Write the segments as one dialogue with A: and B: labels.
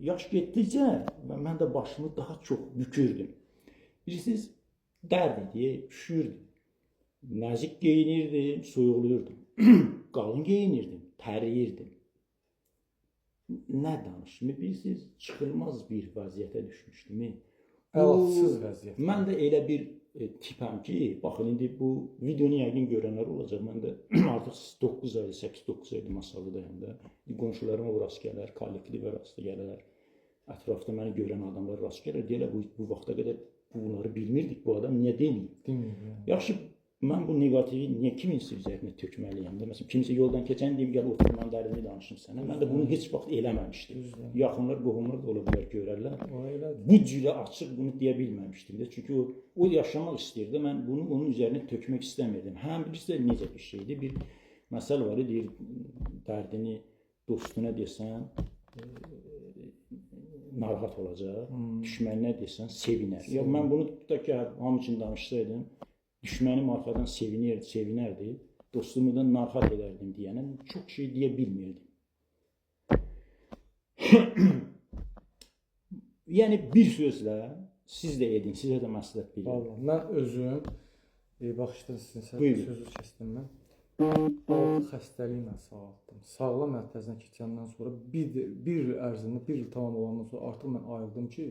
A: Yaş getdikcə mən də başımı daha çox bükürdüm. Bilirsiniz, dərd idi, üşürdüm. Nazik geyinirdim, soyuqluyurdum. Qalın geyinirdim, təriyirdim. Nə danışım? Bilirsiniz, çıxılmaz bir vəziyyətə düşmüşdüm.
B: Əlacsız vəziyyət.
A: Mən də elə bir tipəm ki, baxın, indi bu videonu yəqin görənlər olacaq. Mən də artıq 9 aydır, 8-9 aydır Masallıdayım da. Qonşularıma rast gələr, kollektivə rast gələr. Ətrafda məni görən adamlar rast gələr. Deyirlər, bu vaxta qədər bunları bilmirdik, bu adam niyə deməyib? Yaxşı, mən bu negativi niyə kiminsə üzərinə tökməliyəm də? Məsələn, kimsə yoldan keçən deyib, gəl otur, mən dərini danışım sənə. Mən də bunu heç vaxt eləməmişdim. Yaxınlar, qohumlar da ola bilər, görərlər. Bu cürə açıq bunu deyə bilməmişdim də. Çünki o yaşamaq istəyirdi. Mən bunu onun üzərinə tökmək istəmirdim. Həm bilirsiniz necə bir şeydir? Bir məsəl var, deyir, dərdini dostuna desən, narahat olacaq. Düşməninə desən, sevinər. Ya mən bunu da ki, hamı üçün danışsaydım, düşmənim arxadan sevinərdi, dostumu da narahat edərdim deyənə çox şey deyə bilmirdim. Yəni bir sözlə siz də edin, sizə də məsləhət bilirəm.
B: Mən özüm, baxışdan sizin sözü kəsdim mən. 6 xəstəliklə sağaldım. Sağlam mərkəzinə keçəndən sonra bir il ərzində, bir il tamam olandan sonra artıq mən ayıldım ki,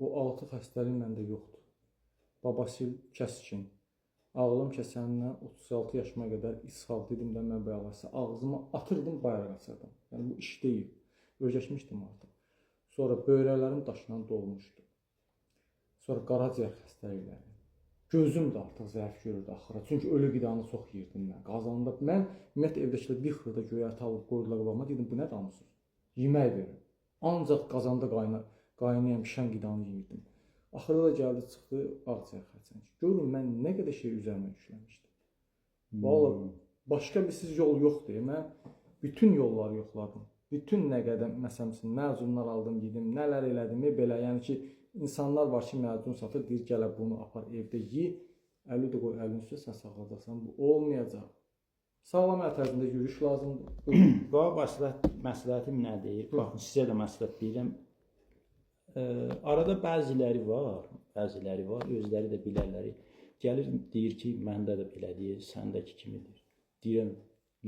B: o 6 xəstəlik məndə yoxdur. Babasil kəskin. Ağlım kəsəndən 36 yaşıma qədər ishal dedim də mən bayaqlarsa ağzıma atırdım, bayaq qaçırdım. Yəni bu iş deyil. Öyrəşmişdim artıq. Sonra böyrələrim daşla dolmuşdu. Sonra qaraciyər xəstəlikləri. Gözüm də artıq zəif görürdü axıra. Çünki ölü qidanı çox yeyirdim mən. Qazanda mən ümumiyyətlə evdəkilər bir xırda göyərti alıb qoydular qabağıma, dedim bu nə danışır? Yemək verin. Ancaq qazanda qaynayan pişən qidanı yeyirdim. Axırda da gəldi çıxdı ağciyər xərçəngi. Görün mən nə qədər şey üzərimə yükləmişdim. Vallahi başqa bir siz yol yoxdur. Mən bütün yolları yoxladım. Bütün nə qədər məsələn məzunlar aldım, yedim, nələr elədim belə. Yəni ki İnsanlar var ki, məzun satır, deyir, gələ bunu apar, evdə yi, əli də qoy, əlin üstə sən saxladaqsan, bu olmayacaq. Sağlam ətrafında yürüyüş lazımdır.
A: Məsləhətim nədir? Baxın, sizə də məsləhət deyirəm. Arada bəziləri var, özləri də bilərləri. Gəlir, deyir ki, məndə də belədir, səndəki kimidir. Deyirəm,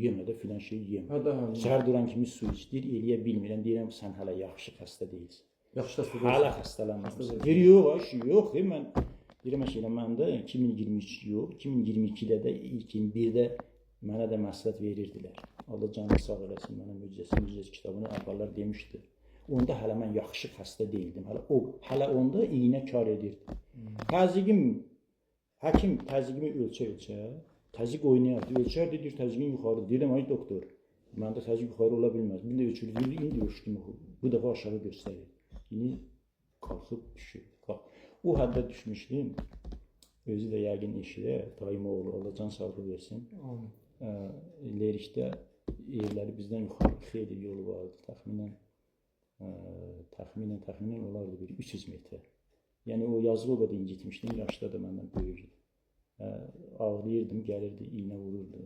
A: yemə də filan şey yemə. Səhər duran kimi su iç, deyir, eləyə bilmirəm, deyirəm, sən hələ yaxşı xəstə deyilsən. Hələ xəstələnməmişsən. Deyir, yox, mən deyirəm, məndə 2023 yox, 2022-də də ilkin birdə mənə də məsləhət verirdilər. Allah canını sağ eləsin, mənə mücizəsi kitabını əvvəllər demişdi. Onda hələ mən yaxşı xəstə deyildim. Hələ onda iynə kar edirdi. Həkim təzyiqimi ölçə, təzyiq oynayardı, ölçərdi, deyir, təzyiqin yuxarıdır. Deyirəm, ay doktor, məndə təzyiq yuxarı ola bilməz. Bir də ölçülür, deyir, indi ölçdüm, bu dəfə aşağı göstərir. İndi qalxıb düşür. O həddə düşmüşdüm. Özü də yəqin eşidə, daim oğlu, Allah can sağlığı versin. Lerikdə evləri bizdən yuxarı xeyli yolu vardı. Təxminən olardı bir 300 metrə. Yəni o yazılı o qədər incitmişdim, yaşda da məndən böyüdü. Ağlayırdım, gəlirdi, iynə vururdu.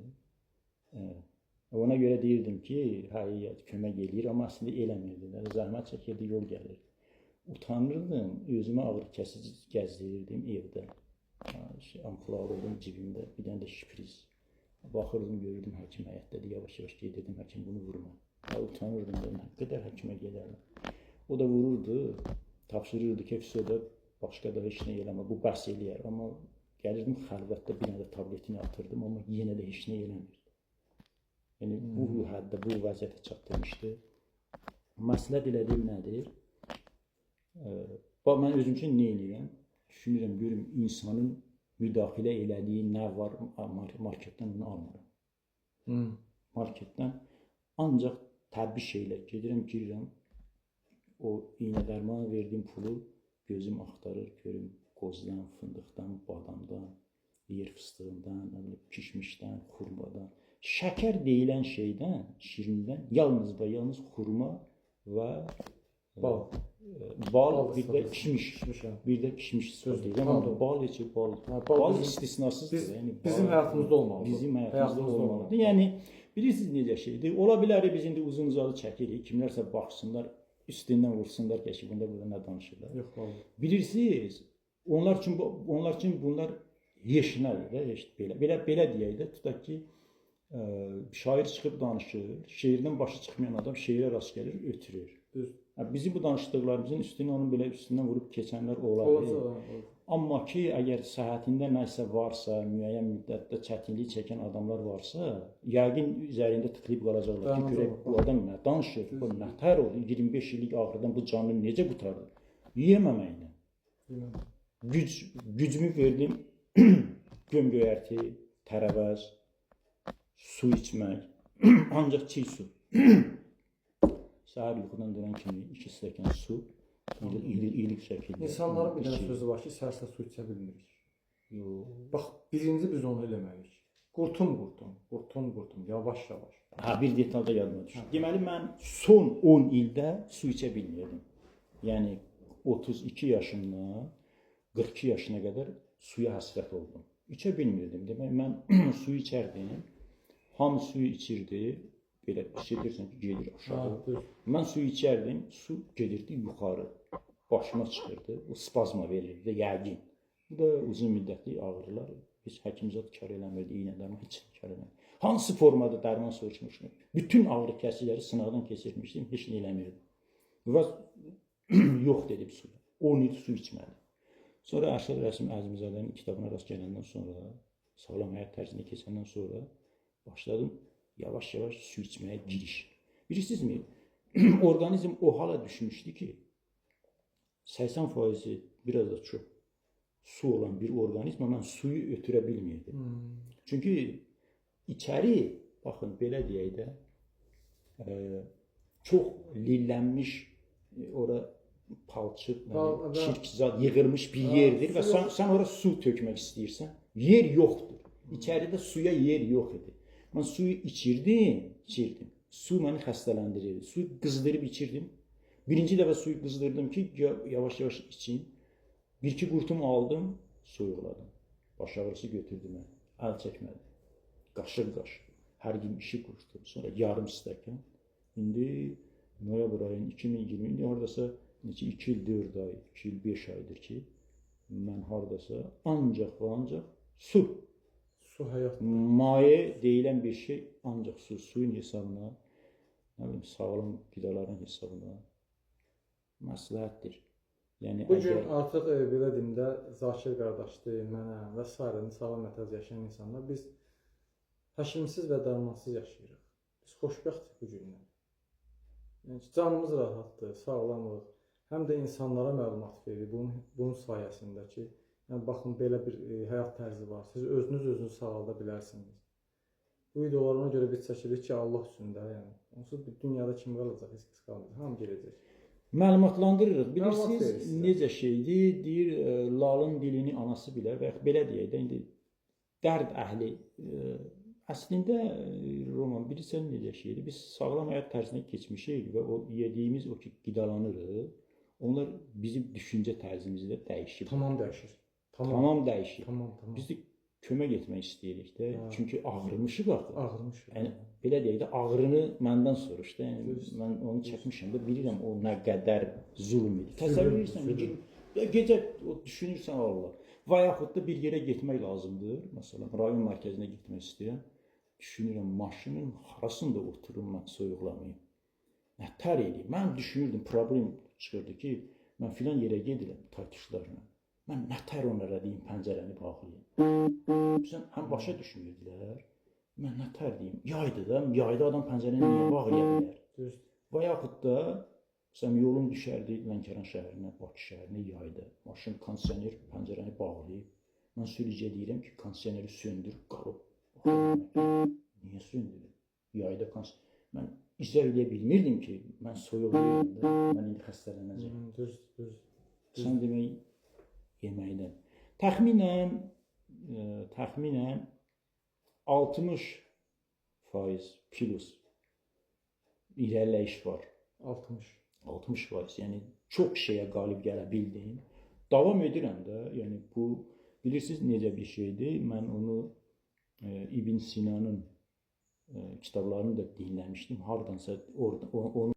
A: Ona görə deyirdim ki, kömək eləyir, amma əslində eləmirdi. Zəhmət çəkirdi, yol gəlirdi. Utanırdım, özümə ağrı kəsici gəzdirirdim evdə. Ampul alırdım cibimdə, bir dənə də şpriz. Baxırdım, görürdüm həkim həyətdədir, yavaş-yavaş gedirdim, həkim bunu vurma. Utanırdım, nə qədər həkimə gedərlər. O da vururdu, tapşırırdı ki, da başqa da heç nə eləmə, bu bəs eləyər. Amma gəlirdim xəlvətdə bir dənə də tabletini atırdım, amma yenə də heç nə eləmirdi. Yəni bu həddə, bu vəziyyətə çatdırmışdı. Məsləhət elədiyim nədir? Mən özüm üçün nə eləyirəm? Düşünürəm, görüm, insanın müdaxilə elədiyi nə var, marketdən onu almıram. Marketdən ancaq təbii şeylər gedirəm, girirəm, o iynə dərmanı verdiyim pulu gözüm axtarır, görüm, qozdan, fındıqdan, badamdan, yer fıstığından, pişmişdən, xurmadan. Şəkər deyilən şeydən, şirindən, yalnız və yalnız xurma və bal, bir də pişmiş söz deyirəm, amma bal istisnasızdır.
B: Bizim həyatımızda olmalıdır.
A: Bizim həyatımızda olmalıdır. Yəni, Bilirsiniz necə şeydir? Ola bilər biz indi uzun-uzadı çəkirik. Kimlərsə baxsınlar, üstündən vursunlar ki, bunda nə danışırlar.
B: Yox, vallahi.
A: Bilirsiniz, onlar üçün bunlar heç nədir də, heç belə deyək də, tutaq ki, şair çıxıb danışır, şeirdən başı çıxmayan adam şeirə rast gəlir, ötürür.
B: Düz.
A: Bizim bu danışdıqlarımızın onun belə üstündən vurub keçənlər olar. Amma ki, əgər səhhətində nəsə varsa, müəyyən müddətdə çətinlik çəkən adamlar varsa, yəqin üzərində tıxılıb qalacaqlar ki, görək bu adam nə danışır, bu nətər oldu, 25 illik ağrıdan bu canını necə qurtardı? Yeyəməməklə. Gücümü verdim, gömgöyərti, tərəvəz, su içmək, ancaq çiy su. Səhər yuxudan duran kimi 2 stəkan su, iyilik şəkildə.
B: İnsanların bir dənə sözü var ki, səhər su içə bilmirik.
A: Yox.
B: Bax, birinci biz onu eləməliyik. Qurtum, yavaş.
A: Bir detalda yadıma düşdü. Deməli, mən son 10 ildə su içə bilmirdim. Yəni, 32 yaşımdan 42 yaşına qədər suya həsrət oldum. İçə bilmirdim. Demək, mən su içərdim, hamı suyu içirdi, belə hissedirsən ki, gedir aşağı. Mən su içərdim, su gedirdi yuxarı, başıma çıxırdı, o spazma verirdi, yəqin. Bu da uzun müddətli ağrılar. Biz həkimzat kar eləmirdi, iynədən heç kar eləmirdi. Hansı formada dərman soruşmuşdum? Bütün ağrı kəsiləri sınaqdan keçirmişdim, heç nə eləmirdim. Və yox dedim suya. 10 il su içmədim. Sonra Ərşad Rəsim Əzimzadənin kitabına rast gələndən sonra, sağlam həyat tərzini keçəndən sonra başladım yavaş-yavaş su içməyə giriş. Bilirsinizmi? Orqanizm o hala düşmüşdü ki, 80% biraz da çox su olan bir orqanizmə mən suyu ötürə bilmirdim. Çünki içəri, baxın, belə deyək də, çox lillənmiş, ora palçıq, çirkizad yığılmış bir yerdir və sən ora su tökmək istəyirsən, yer yoxdur. İçəridə suya yer yox idi. Mən suyu içirdim. Su məni xəstələndirirdi. Suyu qızdırıb içirdim. Birinci dəfə suyu qızdırdım ki, yavaş-yavaş içeyim. 1-2 qurtum aldım, soyuqladım. Baş ağrısı götürdü mən. Əl çəkmədim. Qaşıq. Hər gün 2 qurtum. Sonra yarım stəkan. İndi noyabr ayının 2020, indi haradasa 2 il 4 ay, 2 il 5 aydır ki, mən haradasa ancaq su.
B: Su həyat.
A: Maye deyilən bir şey ancaq su. Suyun hesabına, sağlam qidaların hesabına məsləhətdir. Yəni,
B: bu gün artıq belə deyim də, Zakir qardaşdır, mənəm və s. sağlam mətəz yaşayan insanlar, biz həkimsiz və dərmansız yaşayırıq. Biz xoşbəxtik bu gündən. Yəni, canımız rahatdır, sağlamıq. Həm də insanlara məlumat verir bunun sayəsində ki, yəni, baxın, belə bir həyat tərzi var. Siz özünüz sağalda bilərsiniz. Bu videolarına görə biz çəkirik ki, Allah üçün də, yəni. Onsuz dünyada kim qalacaq, heç kəs qalmayacaq, hamı gələcək.
A: Məlumatlandırırıq. Bilirsiniz, necə şeydir, deyir, lalın dilini anası bilər və belə deyək də, indi dərd əhli, əslində, Roman, bilirsən necə şeydir, biz sağlam həyat tərzinə keçmişik və o yediyimiz o ki, qidalanırıq, onlar bizim düşüncə tərzimizdə dəyişib.
B: Tamam dəyişir.
A: Tamam dəyişir.
B: Tamam.
A: Biz də kömək etmək istəyirik də, çünki ağrımışıq axı.
B: Ağrımışıq.
A: Yəni, belə deyək də, ağrını məndən soruş da, yəni, mən onu çəkmişəm də, bilirəm o nə qədər zulm idi. Təsəvvür edirsən ki, gecə düşünürsən Allah. Və yaxud da bir yerə getmək lazımdır, məsələn, rayon mərkəzinə getmək istəyirəm, düşünürəm, maşının harasında oturum mən soyuqlamayım. Nətər eləyim? Mən düşünürdüm, problem çıxırdı ki, mən filan yerə gedirəm taytuşlarla. Mən nətər onlara deyim, pəncərəni bağlayayım. Bizən həm başa düşmürdülər, mən nətər deyim, yayda adam pəncərəni niyə bağlaya bilər? Və yaxud da, məsələn, yolum düşərdi Lənkəran şəhərinə, Bakı şəhərinə yayda, maşın kondisioner pəncərəni bağlayıb, mən sürücüyə deyirəm ki, kondisioneri söndür, qalıb. Niyə söndürür? Yayda kondisioner. Mən izah edə bilmirdim ki, mən soyuqlayıram da, mən indi xəstələnəcəm. Sən demək, yeməkdən. Təxminən 60% plus irəliləyiş var. 60%, yəni çox şeyə qalib gələ bildim. Davam edirəm də, yəni bu, bilirsiniz necə bir şeydir, mən onu İbn Sinanın kitablarını da dinləmişdim. Hardansa orada onu